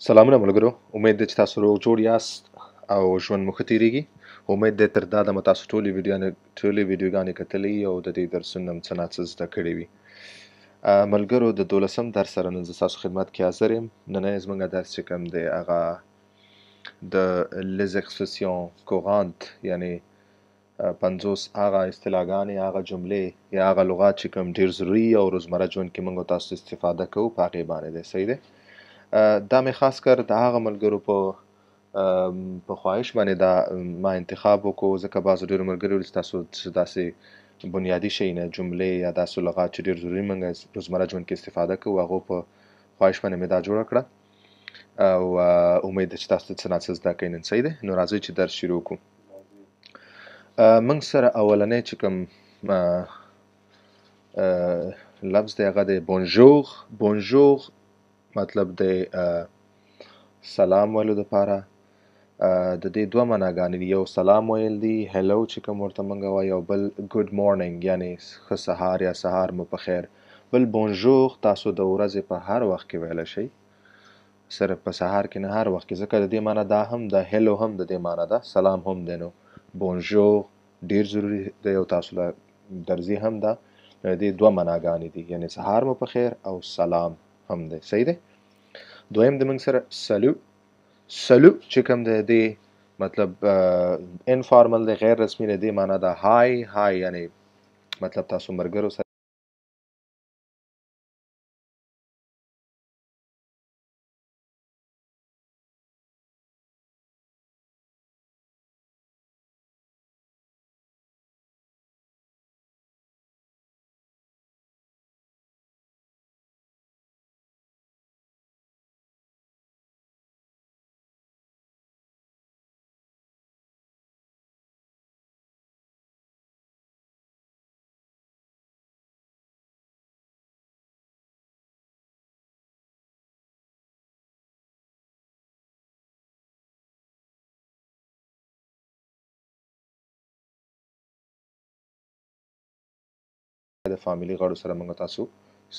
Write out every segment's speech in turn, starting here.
سلامونه ملګرو، امید ده چې تاسو روغ جوړ یاست او ژوند مو ښه تیریږي. امید ده تر دا دمه تاسو ټولې ویډیوګانې کتلې او د دې درسونه هم څه نه څه زده کړي وي. ملګرو، د 12م درس سره نن زه ستاسو خدمت کې حاضر یم. نننی زموږ درس چې کوم دی هغه د les expressions courantes یعنې 50 هغه اصطلاحګانې، هغه جملې یا هغه لغات چې کوم ډېر ضروري او روزمره ژوند کې موږ تاسو استفاده کوو په هغې باندې دی. صحیح دی؟ دا مې خاص کر د هغه ملګرو په خواهش باندې دا ما انتخاب وکړو، ځکه بعضو ډېرو ملګرو ویل چې تاسو داسې بنیادي شی نه، جملې یا داسې لغات چې ډېر ضروري موږ روزمره ژوند کې استفاده کوو، هغو په خواهش باندې مې دا جوړه کړه او امید ده چې تاسو څه نه څه زده کوئ نن. صحیح دی؟ نو راځئ چې درس شروع کړو. موږ سره اولنی چې کوم لفظ دی هغه دی بونژور. بونژور مطلب دی سلام ویلو دپاره. د دې دوه معناګانې دي، یو سلام ویل دي، هلو چې کوم ورته موږ وایو، او بل ګوډ مورنینګ یعنې ښه سهار یا سهار مو په خیر. بل بونژور تاسو د ورځې په هر وخت کې ویلی شئ، صرف په سهار کې نه، هر وخت کې، ځکه د دې معنی دا هم د هلو هم د دې معنی ده، سلام هم دی. نو بونژور ډېر ضروري دی او تاسو له درځي هم ده. د دې دوه معناګانې دي، یعنې سهار مو په خیر او سلام هم دی. صحیح دی؟ دویم د موږ سره سلو. سلو چې کوم دی دې مطلب انفارمل دی، غیر رسمي دی. دې معنی ده های های، یعنې مطلب تاسو ملګرو سره د فامیلي غړو سره موږ تاسو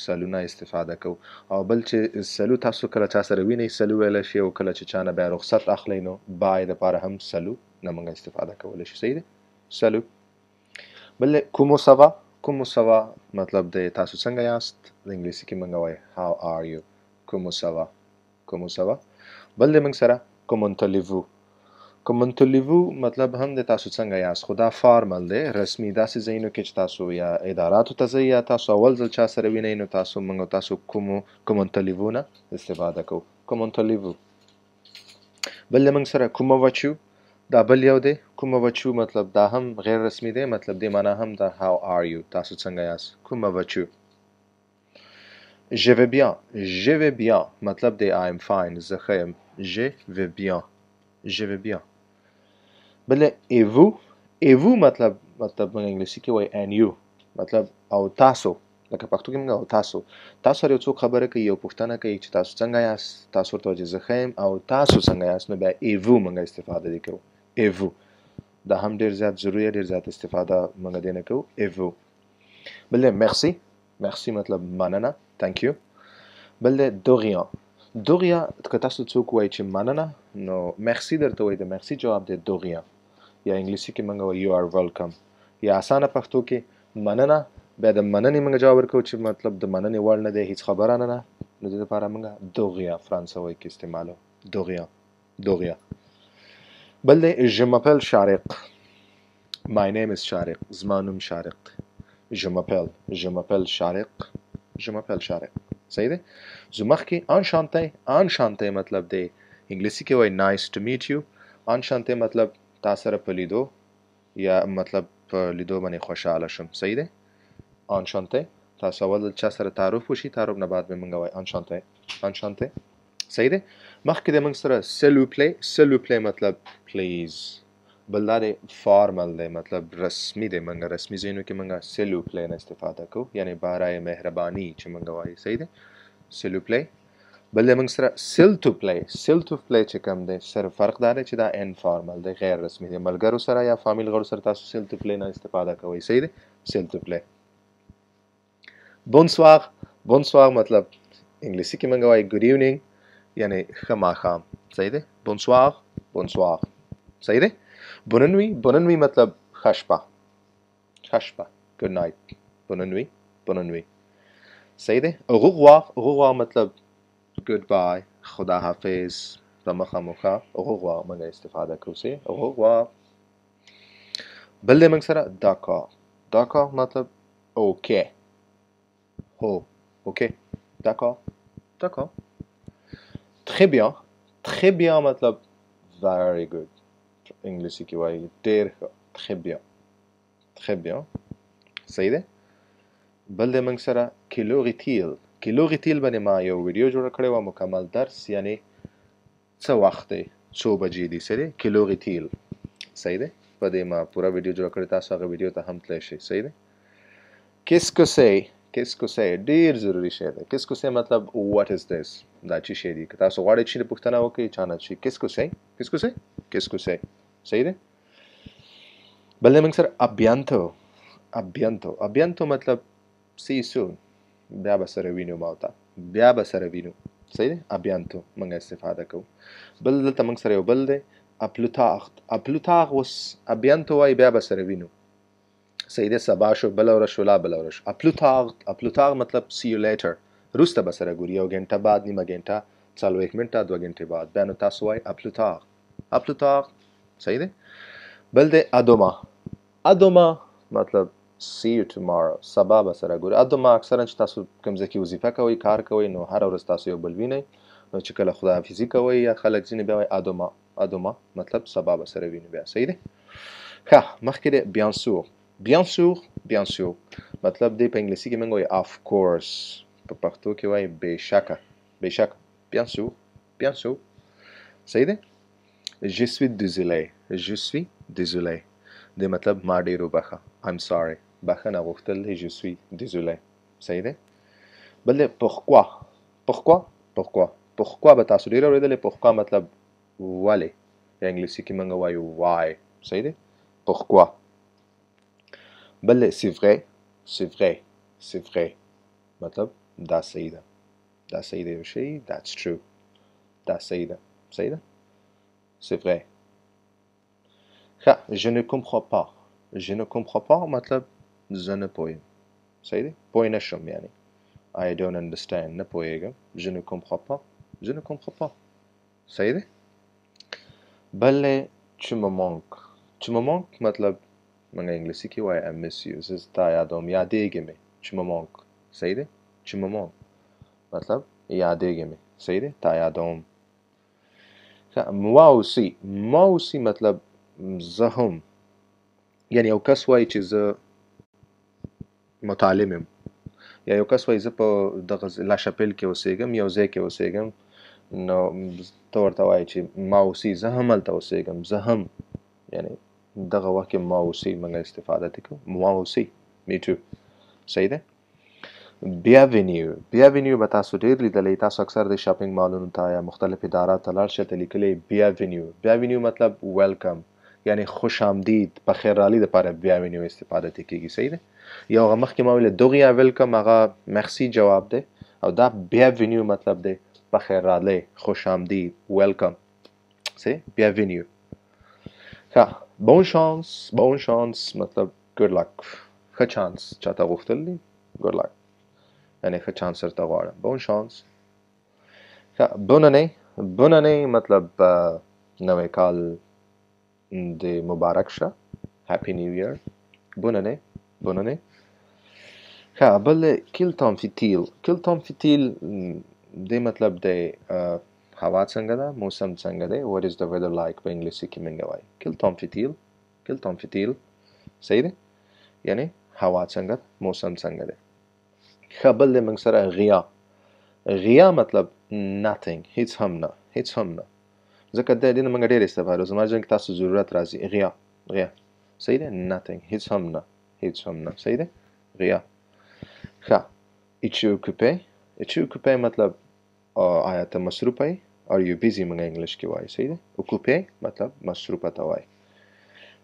سلونه استفاده کوو. او بل چې سلو تاسو کله چا سره وینئ سلو ویلی شي، او کله چې چا نه بیا رخصت اخلئ نو بای دپاره هم سلو نه موږ استفاده کولی شو. صحیح دی؟ سلو. بل کومو سوا. کومو سوا مطلب دی تاسو څنګه یاست، د انګلیسي کې موږ وایو هاو آر یو. کومو سوا. کومو سوا. بل دی موږ سره کومونتلیوو. کومونتلیوو مطلب هم د تاسو څنګه یاست، خو دا فارمل دی، رسمي. داسې ځایونو کې چې تاسو یا اداراتو ته ځئ یا تاسو اول ځل چا سره وینئ نو موږ تاسو کومونتلیوو نه استفاده کوو. کومونتلیوو. بل دی موږ سره کومووچو. دا بل یو دی. کومووچو مطلب دا هم غیر رسمي دی، مطلب دې معنا هم ده هاو آر یو، تاسو څنګه یاست. کومووچو. Je vais bien. Je vais bien مطلب دی I am fine، زه ښه یم. Je vais bien. Je vais bien. بل ایوو. ایوو مطلب موږ انګلیسي کې وایي and you، مطلب او تاسو، لکه پښتو کې موږ او تاسو. تاسو سره یو څوک خبره کوي، یو پوښتنه کوي چې تاسو څنګه یاست، تاسو ورته وایي چې زه ښه یم او تاسو څنګه یاست، نو بیا ایوو موږ استفاده دې کوو. ایوو دا هم ډېر زیات ضروري، ډېر زیات استفاده موږ دې نه کوو. ایوو. بل دی مرسي. مرسي مطلب مننه، thank you. بل دی دوغیا. دوغیا که تاسو څوک وایي چې مننه نو مرسي درته وایي، د مرسي جواب دی دوغیا. یا انګلیسي کې موږ وایو you are welcome. یا اسانه پښتو کې مننه، بیا د مننې موږ جواب ورکوو چې مطلب د مننې وړ نه دی، هیڅ خبره نه ده، نو دې دپاره موږ دوغیا فرانسوي کې استعمالوو. دوغیا. دوغیا. بل دی je m'appelle شارق. my name is شارق. زما نوم شارق. je m'appelle شارق. je m'appelle شارق. صحیح دی؟ زه مخکې انشانتی. انشانتی مطلب دی انګلیسي کې وایي nice to meet you. انشانتی مطلب تا سره په لیدو یا مطلب په لیدو باندې خوشحاله شم. صحیح دی؟ انشانتی. تاسو اول چا سره تعارف وشي، تعارف نه بعد به موږ وایو انشانتی. انشانتی. صحیح دی؟ مخکې د موږ سره سلو پلی. سلو پلی مطلب پلیز. بل دا دی فارمل دی، مطلب رسمي دی. موږ رسمي ځایونو کې موږ سلو پلی نه استفاده کوو، یعنې برای مهرباني چې موږ وایو. صحیح دی؟ سلو پلی. بل دی موږ سره سیل ټو پلی. سیل ټو پلی چې کوم دی صرف فرق دا دی چې دا انفارمل دی، غیر رسمي دی. ملګرو سره یا فامیل غړو سره تاسو سیل ټو پلی نه استفاده کوئ. صحیح دی؟ سیل ټو پلی. بونسوار. بونسوار مطلب انګلیسي کې موږ وایو ګډ ایونینګ. یعنی ښه ماښام صحیح دی. بونسوار بونسوار صحیح دی. بوننوي بوننوي مطلب ښه شپه ښه شپه ګډ نایټ بوننوي بوننوي صحیح دی. غوغوار غوغوار مطلب ګډ بای خدا حافظ د مخه مخه غوغوار موږ استفاده کوو سي غوغوار. بل دی موږ سره داکار داکار مطلب اوکے هو اوکے داکار داکار. très bien très bien مطلب very good انګلیسي کې وایي ډېر ښه très bien très bien صحیح دی. بل دی موږ سره کیلوریتیل کیلوریتیل باندې ما یو ویډیو جوړه کړې وه مکمل درس یعنی څه وخت دی څو بجې دي څه دی کیلوریتیل صحیح دی. په دې ما پوره ویډیو جوړه کړې تاسو هغه ویډیو ته هم تللی شئ صحیح دی. qu'est-ce que c'est ډېر ضروري شی دی. qu'est-ce que c'est مطلب what is this دا چې شی دی که تاسو غواړئ چې پوښتنه وکړئ چا نه چې qu'est-ce que c'est qu'est-ce que c'est qu'est-ce que c'est صحیح دی. بل دی موږ سره abiento abiento abiento مطلب see you soon بیا به سره وینو ما ته بیا به سره وینو صحیح دی. abiento موږ استفاده کوو. بل دلته موږ سره یو بل دی a plus tard اوس abiento وایي بیا به سره وینو صحیح دی. سبا شو بله ورځ شو لا بله ورځ شو a plus tard مطلب see you later وروسته به سره ګورو یو ګنټه بعد نیمه ګنټه 40 منټه 2 ګنټې بعد بیا نو تاسو وایي a plus tard صحیح دی. بل دی ادوما مطلب see you tomorrow سبا به سره ګورو. ادوما اکثرا چې تاسو کوم ځای کې وظیفه کوئ کار کوئ نو هره ورځ تاسو یو بل وینئ نو چې کله خداحافظي کوئ یا خلک ځینې بیا وایي ادوما مطلب سبا به سره وینو بیا صحیح دی. ښه مخکې دی bien sûr مطلب دی په انګلیسي کې موږ وایي of course په پښتو کې وایي بېشکه bien sûr صحیح دی. je suis désolé دی مطلب ما ډېر وبخه I'm sorry بخښنه غوښتل دی je suis désolé صحیح دی. بل دی pourquoi به تاسو ډېر اورېدلی pourquoi مطلب ولې یا انګلیسي کې موږ وایو why صحیح دی. pourquoi. بل دی c'est vrai مطلب دا صحیح ده دا صحیح دی یو شی that's true دا صحیح ده c'est vrai. ښه je ne comprends pas مطلب زه نه پوهیم صحیح دی. پوه نه شم یعنی I don't understand نه پوهېږم je ne comprends pas صحیح دی. بل دی tu me manques مطلب موږ انګلیسي کې وایي I miss you زه ستا یادوم یادېږې مې tu me manques صحیح دی. tu me manques مطلب یادېږې مې صحیح دی تا یادوم. moi aussi مطلب زه هم یعنی یو کس وایي چې زه متعلم یم یا یو کس وایي زه په دغه لاشپیل کې اوسېږم یو ځای کې اوسېږم نو ته ورته وایي چې ما اوسي زه هم هلته اوسېږم زه هم یعنی دغه وخت کې ما اوسي موږ استفاده کوو ما اوسي me too صحیح دی. bienvenue به تاسو ډېر لیدلی تاسو اکثر د شاپینګ مالونو ته یا مختلف ادارات ته لاړ شئ ته لیکلی bienvenue مطلب welcome یعنی خوش آمدید په خیر رالي دپاره bienvenue استفاده ته کېږي صحیح دی. یو هغه مخکې ما ویلې دغیا ویلکم هغه merci جواب دی او دا bienvenue مطلب دی په خیر راغلی خوش آمدید welcome صحیح bienvenue. ښه bon chance مطلب good luck ښه چانس چاته غوښتل دی good luck یعنی ښه چانس درته غواړم bon chance. ښه bonne année مطلب نوی کال د مبارک شه happy new year bonne année. ښه بل quel temps fait-il دی مطلب دی هوا څنګه ده موسم څنګه دی what is the weather like په انګلیسي کې موږ وایي quel temps fait-il صحیح دی یعنی هوا څنګه موسم څنګه دی. ښه بل دی موږ سره غیا مطلب nothing هیڅ هم نه ځکه د دې نه موږ ډېر استفاده زما ژوند کې تاسو ضرورت راځي غیا صحیح دی nothing هیڅ هم نه صحیح دی غیا. ښه es-tu occupé مطلب آیا ته مصروفه یې are you busy موږ انګلیش کې وایي صحیح دی. occupé مطلب مصروفه ته وایي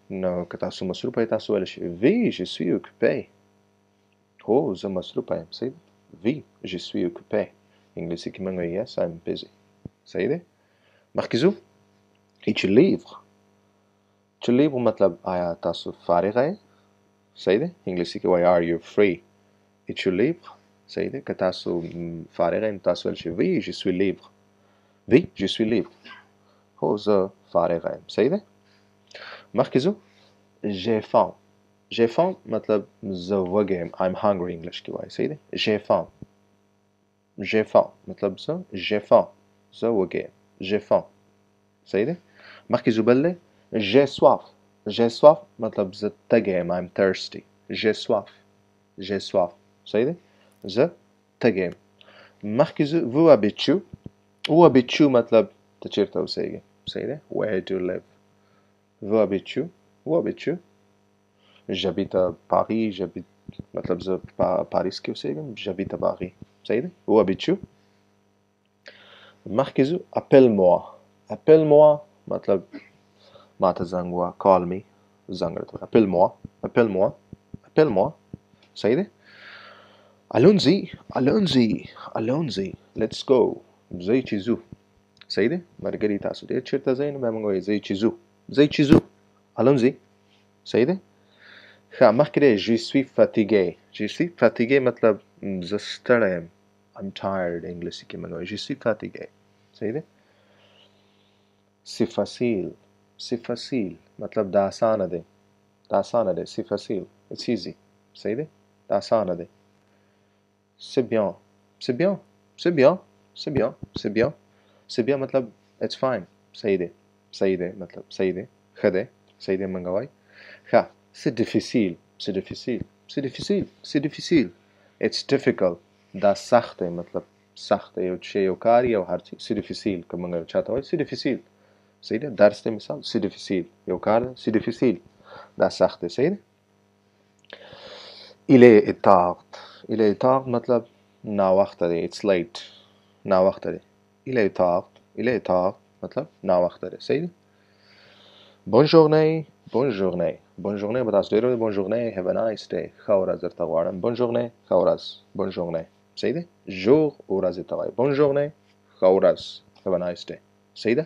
نو که تاسو مصروفه یې تاسو ویلی شئ oui je suis occupé هو زه مصروفه یم صحیح دی oui je suis occupé انګلیسي کې موږ وایي yes I'm busy صحیح دی مخکې ځو tu livres tu livres مطلب آیا تاسو فارغ یې صحیح دی انګلیسي کې وایي are you free tu livres صحیح دی که تاسو فارغ یې تاسو ویل شي oui je suis libre oui je suis libre هو زه فارغ یم صحیح دی مخکې ځو j'ai faim j'ai faim مطلب زه وږی یم I'm hungry انګلیش کې وایي صحیح دی j'ai faim j'ai faim مطلب زه j'ai faim زه وږی یم j'ai faim صحیح دی مخکې ځو بل دی j'ai soif مطلب زه تږی یم I'm thirsty j'ai soif صحیح دی زه تږی یم مخکې ځو vous habitez où مطلب ته چیرته اوسیږي صحیح دی where do you live vous habitez où j'habite à Paris مطلب زه پاریس کې اوسیږم j'habite à Paris صحیح دی où habitez مخکې ځو appelle-moi مطلب ما ته زنګ ووهه call me زنګ راته appelle-moi صحیح دی allons-y let's go ځئ چې ځو صحیح دی ملګري تاسو ډېر چېرته ځئ نو بیا موږ وایو ځئ چې ځو allons-y صحیح دی ښه مخکې دی je suis fatigué مطلب زه ستړی یم I'm tired انګلیسي کې موږ وایو je suis fatigué صحیح دی c'est facile مطلب دا اسانه دی c'est facile it's easy صحیح دی دا اسانه دی c'est bien مطلب it's fine صحیح دی مطلب صحیح دی ښه دی صحیح دی موږ وایو ښه c'est difficile it's difficult دا سخت دی مطلب سخت دی یو شی یو کار یو هر څه c'est difficile که موږ چاته وایو c'est difficile صحیح دی درس دی مثال c'est difficile یو کار دی c'est difficile دا سخت دی صحیح دی il est tard مطلب ناوخته دی it's late ناوخته دی il est tard مطلب ناوخته دی صحیح دی bonne journée به تاسو ډېر وایي bonne journée have a nice day ښه ورځ درته غواړم bonne journée ښه ورځ bonne journée صحیح دی jour ورځې ته وایي bonne journée ښه ورځ have a nice day صحیح ده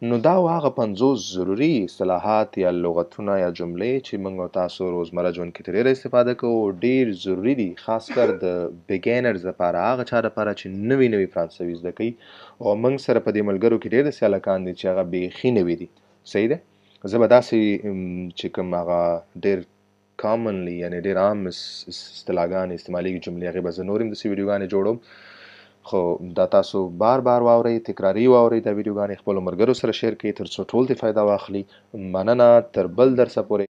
نو دا هغه 50 ضروري اصطلاحات یا لغتونه یا جملې چې موږ تاسو روزمره ژوند کې ترې استفاده کوو ډېر ضروري دي خاص کر د بګینرز لپاره هغه چا لپاره چې نوی فرانسوي زده کوي او موږ سره په دې ملګرو کې ډېر داسې هلکان دي چې هغه بیخي نوي دي صحیح ده زه به داسې چې کوم هغه ډېر کامنلی یعنی ډېر عام اصطلاحګانې استعمالېږي جملې هغې به زه نور هم داسې ویډیوګانې جوړوم خو دا تاسو بار واورئ تکراري واورئ دا ویډیوګانې خپلو ملګرو سره شیر کړئ تر څو ټول دې فایده واخلي مننه تر بل درسه پورې